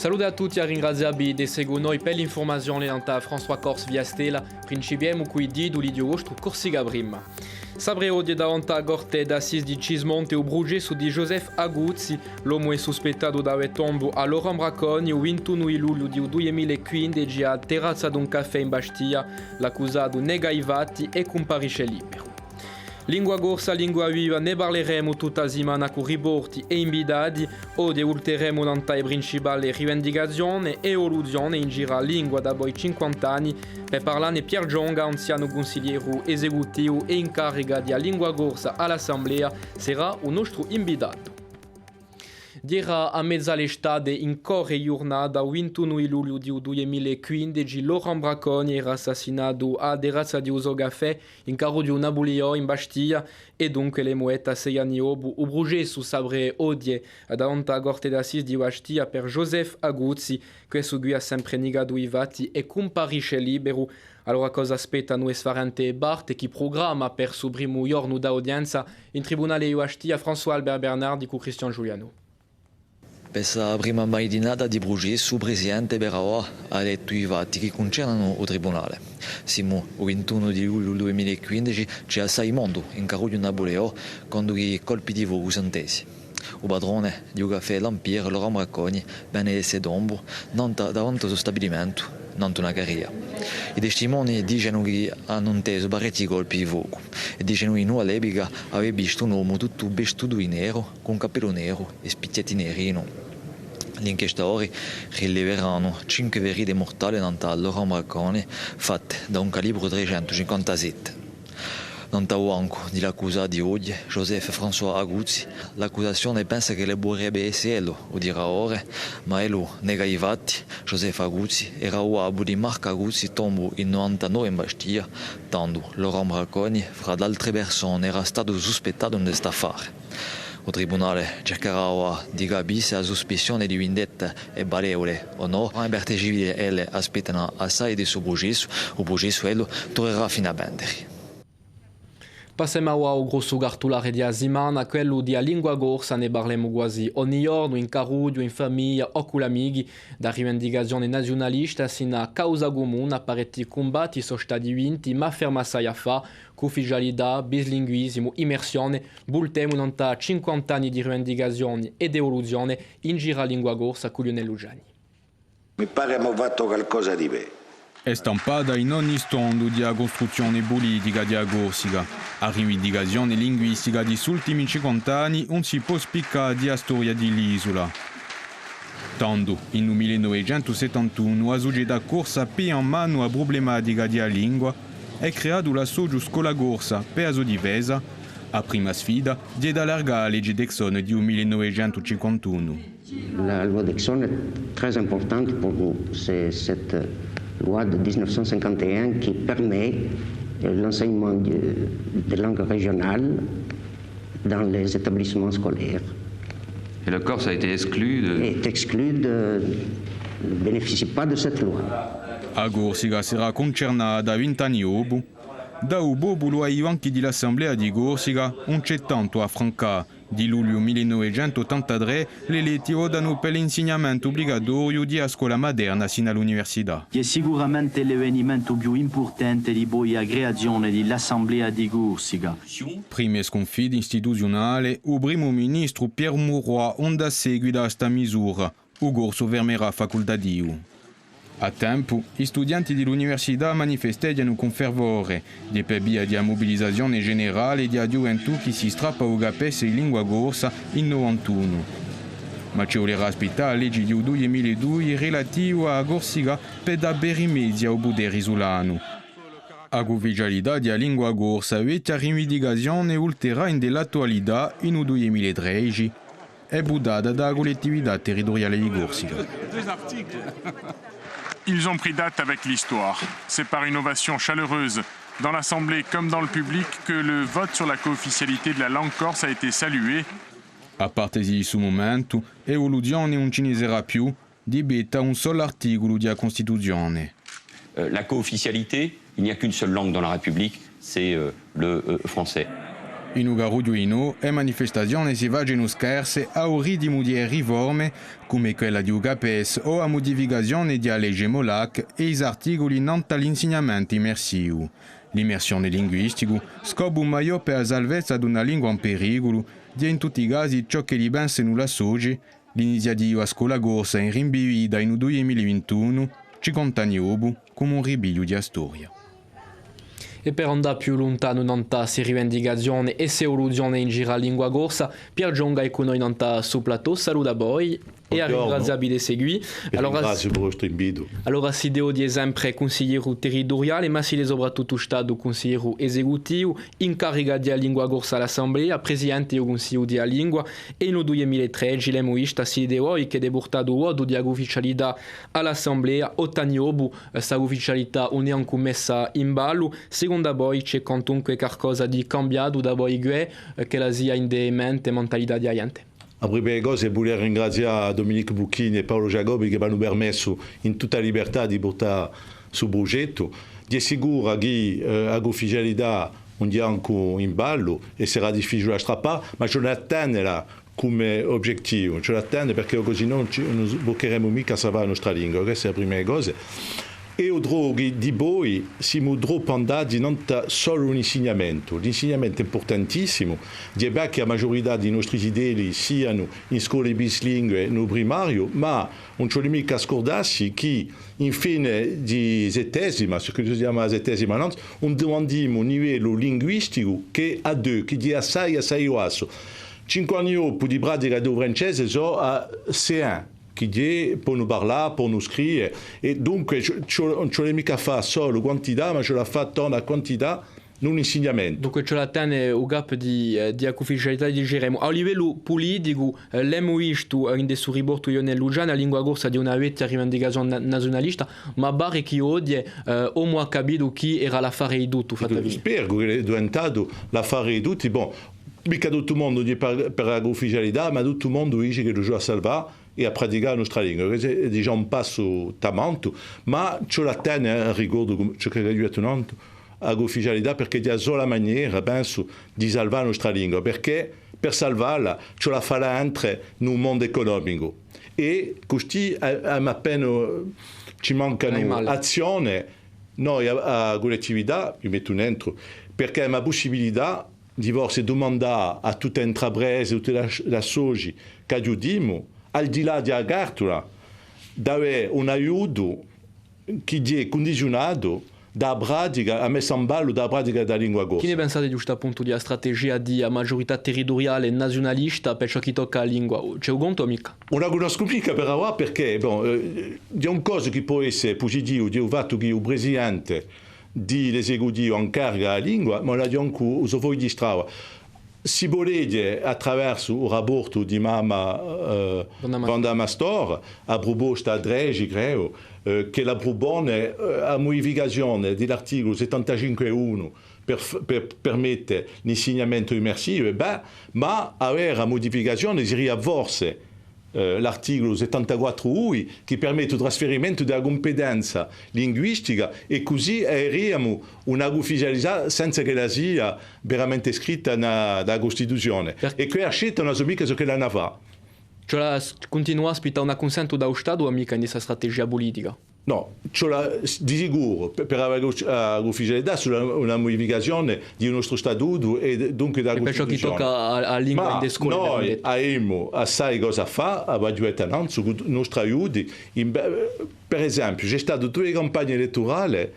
Salute a tutti e ringraziabi di seguire noi per l'informazione da François Corse via Stella. Principiamo qui di Lidio Ostro Corsica Prima. Sabre oggi davanti a Corte d'Assise di Cismonte o Bruge su di Joseph Aguzzi. L'uomo è sospettato da tombo a Laurent Bracconi il 21 luglio di 2015 a terrazza di un caffè in Bastia. L'accusato nega i fatti e comparisce libero. Lingua corsa, lingua viva, ne parleremo tutta la settimana con riporti e invitati. Oggi ulteremo nelle principali rivendicazioni e allusioni in giro a lingua da poi 50 anni per parlare Pier Gionga, anziano consigliere esecutivo e in carica di lingua corsa all'Assemblea, sarà un nostro invitato. Diera a mezza l'estate in corre giornata 21 luglio di 2015 Laurent Bracconi era assassinato a terrazza di Uso Caffè in carro di un abulio in Bastia e dunque le muette 6 anni dopo o Bruge su sabre odie davanti alla Corte d'Assise di Bastia per Joseph Aguzzi che seguì sempre negato i fatti e comparisce libero. Allora cosa aspetta noi sfarante Bart che programma per suo primo giorno d'audienza in tribunale di Bastia François Albert Bernardi con Cristian Giuliano. Per la prima mattinata di Bruges, il presidente Berawa ha letto i fatti che concernono il tribunale. Siamo il 21 di luglio 2015, c'è a Saimondo, in carro di Naboleo, con due colpi di fuoco sentesi. Il padrone di un caffè L'Empire, Laurent Bracconi, venne sedombo, non davanti allo stabilimento, non una carriera. I testimoni dicono che hanno inteso parecchi colpi di fuoco e dicono che in una lebica aveva visto un uomo tutto vestito di nero, con capello nero e spicchietti neri. Gli inchiestatori rileveranno 5 ferite mortali a Laurent Bracconi fatte da un calibro 357. Non tavanco dell'accusato di oggi, Joseph François Aguzzi, l'accusazione pensa che le vorrebbe essere lui, o dirà ora, ma lui nega i fatti. Joseph Aguzzi era uomo di Marc Aguzzi, tombo in 99 in Bastia, tanto Laurent Bracconi, fra le altre persone, era stato sospettato di questo affare. Il tribunale cercherà di capire se la sospezione di vendetta è valevole o no. Le libertà civili aspettano assai di suo processo, il processo tornerà fino a vendere. Passiamo al grosso cartolare di settimana, quello di lingua corsa, ne parliamo quasi ogni giorno, in carruggio, in famiglia o con gli amici. Da rivendicazione nazionalista sino a causa comune, parecchi combatti sono stati vinti, ma ferma assai a fa, con ufficialità, bislinguismo, immersione, bultemo non 50 anni di rivendicazione ed evoluzione in giro a lingua corsa con Lionel Lugiani. Mi pare che abbiamo fatto qualcosa di vero. È stampata in ogni stondo di costruzione politica di Corsica. A rivendicazione linguistica di ultimi 50 anni non si può spiccare di storia dell'isola. Tanto, in 1971, la società corsa per in mano a problematica della lingua è creato la Soggio Scuola Corsa per la sua difesa. La prima sfida è da allargare la legge d'Exxon di 1951. La loi d'Exxon est très importante pour nous. C'est cette loi de 1951 qui permet l'enseignement de langue régionale dans les établissements scolaires. Et le Corse a été exclu de... Est exclu ne bénéficie pas de cette loi. A Corsica sarà concernata da 20 anni dopo. Da un popolo ai banchi dell'Assemblea di Corsica non c'è tanto a francare. Di luglio 1983 le leggi votano per l'insegnamento obbligatorio di scuola moderna sino all'università. È sicuramente l'avvenimento più importante di poi la creazione dell'Assemblea di Corsica. Prime sconfitte istituzionali, il primo ministro Pierre Mauroy onda seguita a questa misura. Il corso verrà facoltativo. A tempo, gli studenti dell'università manifestavano con fervore, di per via di mobilizzazione generale di gioventù che si strappa il capesse in lingua corsa in 91. Ma ci voleva aspettare la legge del 2002 relativa a Corsica per dare rimedi al potere isolano. A ufficialità della lingua corsa avete rivendicazione ulteriore dell'attualità in 2013 è buttata dalla collettività territoriale di Corsica. Ils ont pris date avec l'histoire. C'est par une ovation chaleureuse, dans l'Assemblée comme dans le public, que le vote sur la co-officialité de la langue corse a été salué. A parte di questo momento, l'evoluzione non ci ne sarà più, dibetta un solo articolo della Costituzione. La co-officialité, il n'y a qu'une seule langue dans la République, c'est le français. In Ugaruduino e manifestazioni si vagino scarse a ritmo di riforme come quella di UGAPES o a modificazione di legge Molac e i articoli non all'insegnamento immersivo. L'immersione linguistica scopo un maggiore per la salvezza di una lingua in pericolo, di in tutti i casi ciò che li pensano la SOGI, l'iniziativa Scuola Corsa in rinviuita in 2021 ci contagnò come un ribiglio di storia. E per andare più lontano in queste rivendicazioni e soluzioni in giro a lingua corsa, Pier Giunga è con noi su plateau. Saluta a voi e a ringraziare di seguire. Ringrazio per questo invito. Allora si devo di sempre consigliere territoriale, ma si è soprattutto stato consigliere esecutivo, incarica di lingua corsa all'assemblea, presidente del consiglio di lingua e nel 2013 l'emoista si devo che è portato uodo di ufficialità all'assemblea, 8 anni dopo questa ufficialità non è ancora messa in ballo. Secondo voi c'è comunque qualcosa di cambiato da voi che la sia in mente mentalità di gente? A prima cosa voglio ringraziare Dominique Bucchini e Paolo Giacobbi che mi hanno permesso in tutta libertà di portare su progetto. Di sicuro che l'ufficialità non è ancora in ballo e sarà difficile da strappare, ma ce l'attendo come obiettivo, ce l'attendo perché così non boccheremo mica a salvare la nostra lingua, questa è la prima cosa. E il droghi di voi siamo troppo andati non solo un insegnamento. L'insegnamento è importantissimo. Di è che la maggiorità dei nostri fedeli siano in scuole bilingue nel primario, ma non c'è mica scordarsi che in fine di settesima, ce che si chiama settesima anno, un domandiamo un livello linguistico che a 2, che di assai basso. 5 anni dopo di pratica del francese sono a C1. Che è per nous parlare, per nous scrivere, e dunque non c'è mica fa solo quantità, ma ce l'ha fatto una quantità, non insegnamento. Dunque ce la tiene il gap di ufficialità di Geremo. A livello politico, l'abbiamo visto in questo riporto nell'Ugiana, la lingua corsa di una vecchia rivendicazione nazionalista, ma barre chi odia o ha capito chi era l'affare di tutto. Spero che è diventato l'affare di tutti. Bon, mica tutto il mondo per l'ufficialità, ma tutto il mondo dice che lo gioca a salvare e a praticare la nostra lingua. È già un passo tamanto, ma ce la tiene a ricordo, ciò che è aiutato l'ufficialità, perché è la sola maniera, penso, di salvare la nostra lingua, perché per salvarla ce la fa entrare nel mondo economico. E così appena ci mancano azioni, noi a collettività, io metto dentro, perché è una possibilità di forse domandare a tutte le intraprese, a tutte le SOGI che aiutiamo, al di là della cartola, dare un aiuto che è condizionato da pratica, a messa in ballo da pratica della lingua corsa. Che ne pensate di questo punto di strategia di maggiorità territoriale nazionalista per ciò che tocca la lingua? C'è un conto mica? Non la conosco mica però perché c'è una cosa che può essere positiva, di un fatto che il presidente dell'esecutivo incarica la lingua, ma la di un uso voi di strada. Si volete attraverso il rapporto di Mama Vanda Mastor, a proposta 13, credo, che la propone a modificazione dell'articolo 75.1 per permettere l'insegnamento immersivo, ma avere la modificazione si rinforza l'articolo 74.1 che permette il trasferimento della competenza linguistica e così avremo una ufficialità senza che la sia veramente scritta nella Costituzione. E qui la scelta non è mica ciò che la fa. Cioè continua a aspettare un consenso dallo Stato o mica in questa strategia politica? No, di sicuro per avere l'ufficialità sulla una modificazione di nostro statuto e dunque della Costituzione. Per ciò che tocca alla lingua in le scuole. Noi abbiamo assai cosa fa a Bagiuetanant su i nostri aiuti. Per esempio, c'è stato 2 campagne elettorali,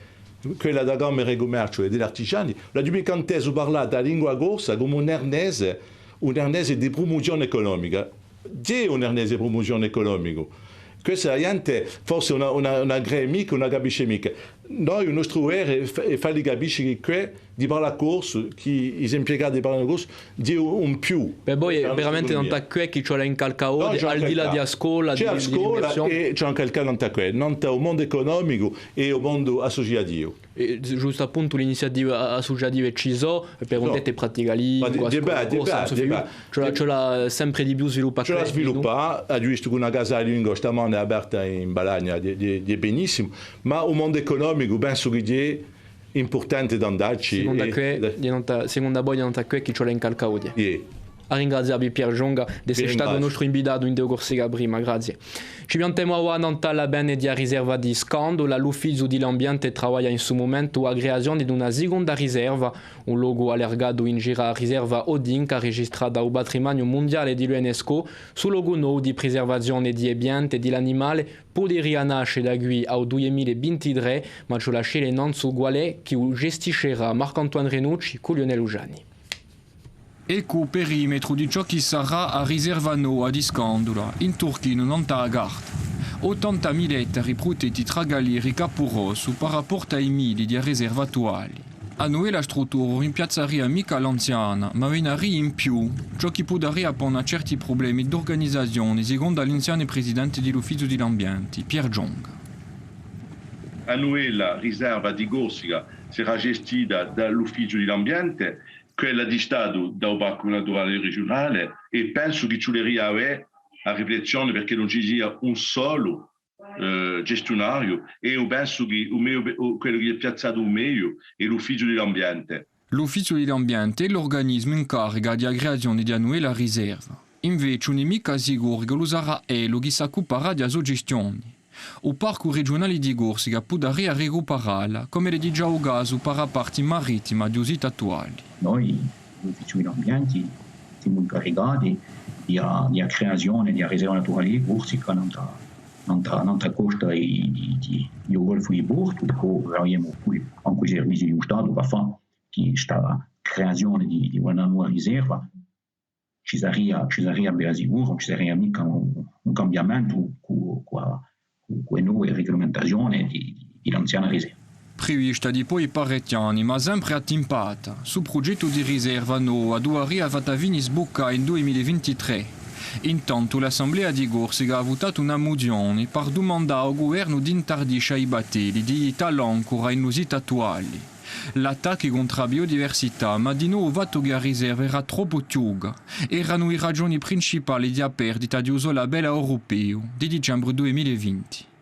quella da Camera e Commercio e degli artigiani, la 2015 parlava della lingua corsa come un ernese di promozione economica. C'è un ernese di promozione economica. Questa gente forse una mica, una capisce mica. Noi, il nostro dovere è fargli capire che di parlare corso, che gli impiegati parlano corso, di un più. Per voi veramente non c'è qui chi ce l'ha incalcato, al di là della scuola, c'è la scuola e c'è anche il caso non c'è qui, non c'è il mondo economico e il mondo associativo. E giusto appunto l'iniziativa associativa ci sono, per un detto pratica lì, ce l'ha sempre di più sviluppata. Ce l'ha sviluppata, ha visto che una casa di lingua stamane è aperta in Balagna, è benissimo, ma il mondo economico penso che importante da andarci. Seconda boia non che ci ho in calcaudi. A ringraziarvi Pier Gionga di essere stato il nostro invitato in Corsica prima, grazie. Ci piantiamo a Nantalla bene di riserva di Scandola, l'ufficio di l'ambiente lavora in questo momento a creazione di una seconda riserva, un logo allargato in gira riserva Odinca registrata al patrimonio mondiale di l'UNESCO, sul logo nuovo di preservazione di ambiente e dell'animale podría nascere da qui al 2023, ma ci lascerà non su quale che gestiscerà Marc-Antoine Renucci con Lionel Ujani. Ecco il perimetro di ciò che sarà a riserva nuova di Scandola, in Turchia non a Gard. 80.000 ettari protetti tra galleri e Caporosso per rapporto ai mili di riserva attuali. A noi la struttura rimpiazzeria mica l'anziana, ma venaria in più, ciò che può dare a certi problemi di organizzazione, secondo l'anziano presidente dell'ufficio dell'ambiente, Pier Gionga. A noi la riserva di Corsica sarà gestita dall'ufficio dell'ambiente, quella di Stato dal Parco Naturale Regionale, e penso che ci vorrebbe a riflessione perché non ci sia un solo gestionario, e io penso che quello che è piazzato meglio è l'ufficio dell'ambiente. L'ufficio dell'ambiente è l'organismo in carica di aggregazione di annuale riserva. Invece non è mica sicuro che lo sarà Elo che si occuperà della sua gestione. Il Parco regionale di Corsica potrà recuperarla, come è già il caso per la parte marittima dei siti attuali. Noi, l'ufficio dell'ambiente, siamo incaricati della creazione della riserva naturale di Corsica, non tra costa di Golfo di Porto, poi abbiamo anche i servizi dello Stato per fare questa creazione di una nuova riserva. Ci sarebbe sicuro, ci sarebbe mica un cambiamento con le nuove regolamentazioni dell'anziana riserva. Prevista di poi parecchi anni, ma sempre attimpata. Sul progetto di riserva nuova dovrebbe avere sboccato nel 2023. Intanto l'Assemblea di Corsica ha votato una mozione per domandare al governo di interdire i battelli di tale ancora in siti attuali. L'attacco contro la biodiversità, ma di nuovo fatto che la riserva era troppo chiusa. Erano le ragioni principali di perdita di uso labella europeo di dicembre 2020.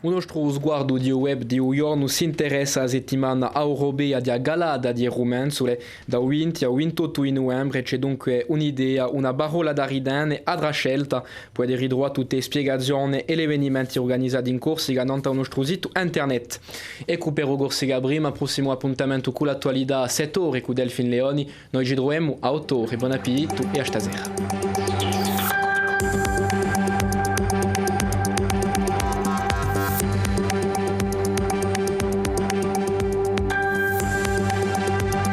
Un nostro sguardo di web di Uiorno si interessa alla settimana europea di Galada di Rumensole. Da 20 a 28 di novembre c'è dunque un'idea, una parola da ridere a scelta. Può avere ridroit a tutte le spiegazioni e gli avvenimenti organizzati in Corsica non al nostro sito internet. Ecco per Corsica prima, prossimo appuntamento con l'attualità a 7 ore con Delfin Leoni. Noi ci troviamo a 8 ore. Buon appetito e a stasera.